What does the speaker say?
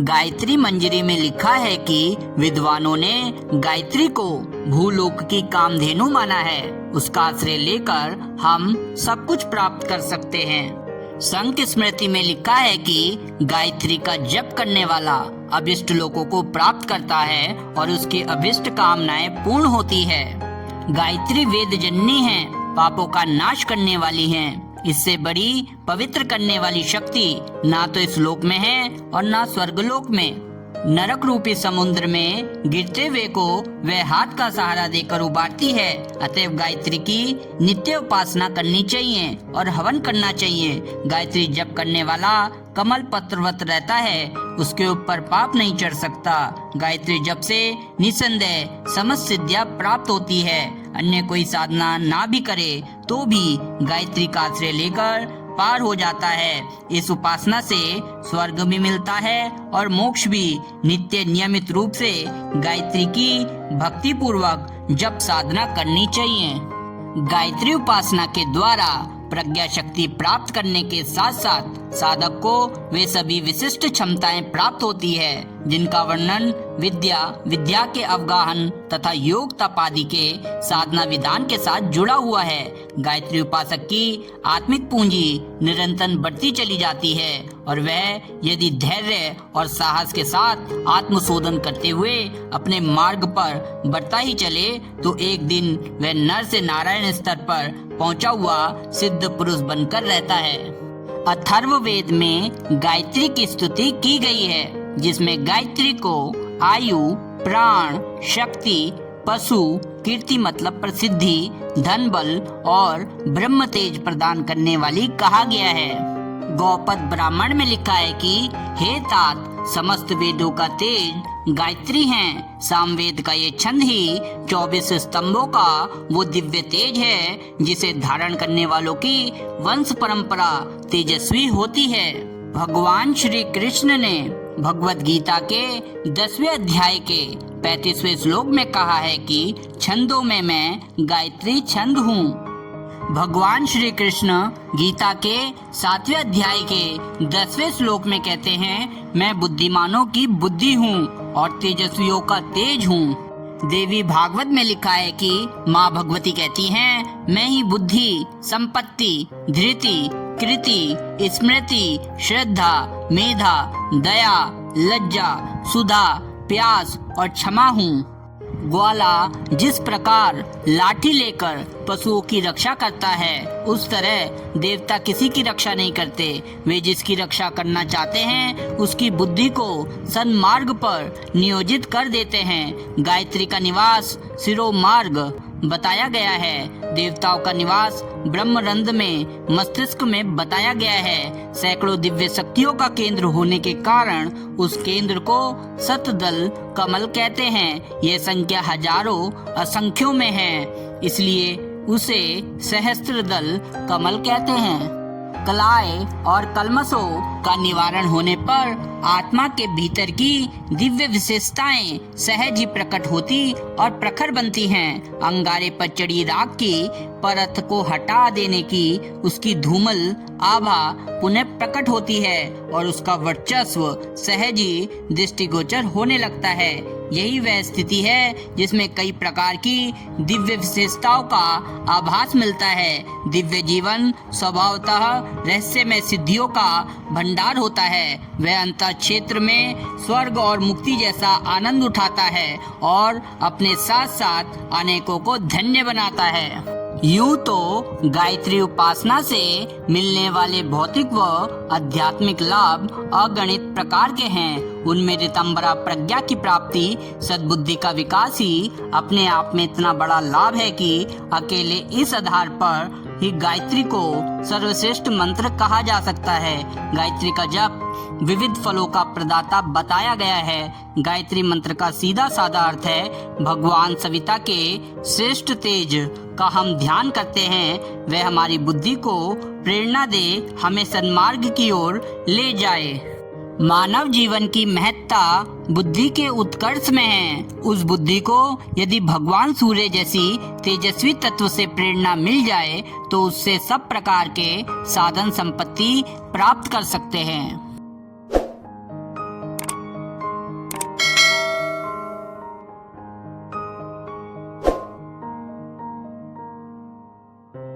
गायत्री मंजरी में लिखा है कि विद्वानों ने गायत्री को भूलोक की कामधेनु माना है। उसका आश्रय लेकर हम सब कुछ प्राप्त कर सकते हैं। संघ स्मृति में लिखा है कि गायत्री का जप करने वाला अभिष्ट लोकों को प्राप्त करता है और उसकी अभिष्ट कामनाएं पूर्ण होती है। गायत्री वेद जननी है, पापों का नाश करने वाली है। इससे बड़ी पवित्र करने वाली शक्ति ना तो इस लोक में है और ना स्वर्गलोक में। नरक रूपी समुद्र में गिरते हुए को वह हाथ का सहारा देकर उबारती है। अतएव गायत्री की नित्य उपासना करनी चाहिए और हवन करना चाहिए। गायत्री जप करने वाला कमल पत्रवत रहता है, उसके ऊपर पाप नहीं चढ़ सकता। गायत्री जप से निसंदेह समस्त सिद्धियां प्राप्त होती है। अन्य कोई साधना ना भी करे तो भी गायत्री का आश्रय लेकर पार हो जाता है। इस उपासना से स्वर्ग भी मिलता है और मोक्ष भी। नित्य नियमित रूप से गायत्री की भक्ति पूर्वक जप साधना करनी चाहिए। गायत्री उपासना के द्वारा प्रज्ञा शक्ति प्राप्त करने के साथ साथ साधक को वे सभी विशिष्ट क्षमताएं प्राप्त होती है जिनका वर्णन विद्या के अवगाहन तथा योग तप आदि के साधना विधान के साथ जुड़ा हुआ है। गायत्री उपासक की आत्मिक पूंजी निरंतर बढ़ती चली जाती है और वह यदि धैर्य और साहस के साथ आत्मशोधन करते हुए अपने मार्ग पर बढ़ता ही चले तो एक दिन वह नर से नारायण स्तर पर पहुंचा हुआ सिद्ध पुरुष बनकर रहता है। अथर्ववेद में गायत्री की स्तुति की गई है, जिसमें गायत्री को आयु, प्राण, शक्ति, पशु, कीर्ति मतलब प्रसिद्धि, धन बल और ब्रह्म तेज प्रदान करने वाली कहा गया है। गौपद ब्राह्मण में लिखा है कि हे तात, समस्त वेदों का तेज गायत्री है। सामवेद का ये छंद ही 24 स्तंभों का वो दिव्य तेज है जिसे धारण करने वालों की वंश परंपरा तेजस्वी होती है। भगवान श्री कृष्ण ने भगवत गीता के 10वें अध्याय के 35वें श्लोक में कहा है कि छंदों में मैं गायत्री छंद हूँ। भगवान श्री कृष्ण गीता के 7वें अध्याय के 10वें श्लोक में कहते हैं, मैं बुद्धिमानों की बुद्धि हूँ और तेजस्वियों का तेज हूँ। देवी भागवत में लिखा है कि माँ भगवती कहती हैं, मैं ही बुद्धि, संपत्ति, धृति, कृति, स्मृति, श्रद्धा, मेधा, दया, लज्जा, सुधा, प्यास और क्षमा हूँ। ग्वाला जिस प्रकार लाठी लेकर पशुओं की रक्षा करता है, उस तरह देवता किसी की रक्षा नहीं करते। वे जिसकी रक्षा करना चाहते हैं उसकी बुद्धि को सन्मार्ग पर नियोजित कर देते हैं। गायत्री का निवास शिरोमार्ग बताया गया है। देवताओं का निवास ब्रह्मरंध्र में मस्तिष्क में बताया गया है। सैकड़ों दिव्य शक्तियों का केंद्र होने के कारण उस केंद्र को शतदल कमल कहते हैं। यह संख्या हजारों असंख्यों में है, इसलिए उसे सहस्त्रदल कमल कहते हैं। कलाए और कल्मशों का निवारण होने पर आत्मा के भीतर की दिव्य विशेषताएं सहज ही प्रकट होती और प्रखर बनती हैं। अंगारे पर चढ़ी राख की परत को हटा देने की उसकी धूमल आभा पुनः प्रकट होती है और उसका वर्चस्व सहज ही दृष्टिगोचर होने लगता है। यही वह स्थिति है जिसमें कई प्रकार की दिव्य विशेषताओं का आभास मिलता है। दिव्य जीवन स्वभावतः रहस्यमय सिद्धियों का भंडार होता है। वह अंतर क्षेत्र में स्वर्ग और मुक्ति जैसा आनंद उठाता है और अपने साथ साथ अनेकों को धन्य बनाता है। यूं तो गायत्री उपासना से मिलने वाले भौतिक व आध्यात्मिक लाभ अगणित प्रकार के हैं। उनमें ऋतंबरा प्रज्ञा की प्राप्ति, सद्बुद्धि का विकास ही अपने आप में इतना बड़ा लाभ है कि अकेले इस आधार पर ही गायत्री को सर्वश्रेष्ठ मंत्र कहा जा सकता है। गायत्री का जप विविध फलों का प्रदाता बताया गया है। गायत्री मंत्र का सीधा साधा अर्थ है, भगवान सविता के श्रेष्ठ तेज का हम ध्यान करते हैं, वह हमारी बुद्धि को प्रेरणा दे, हमें सन्मार्ग की ओर ले जाए। मानव जीवन की महत्ता बुद्धि के उत्कर्ष में है। उस बुद्धि को यदि भगवान सूर्य जैसी तेजस्वी तत्व से प्रेरणा मिल जाए तो उससे सब प्रकार के साधन संपत्ति प्राप्त कर सकते हैं।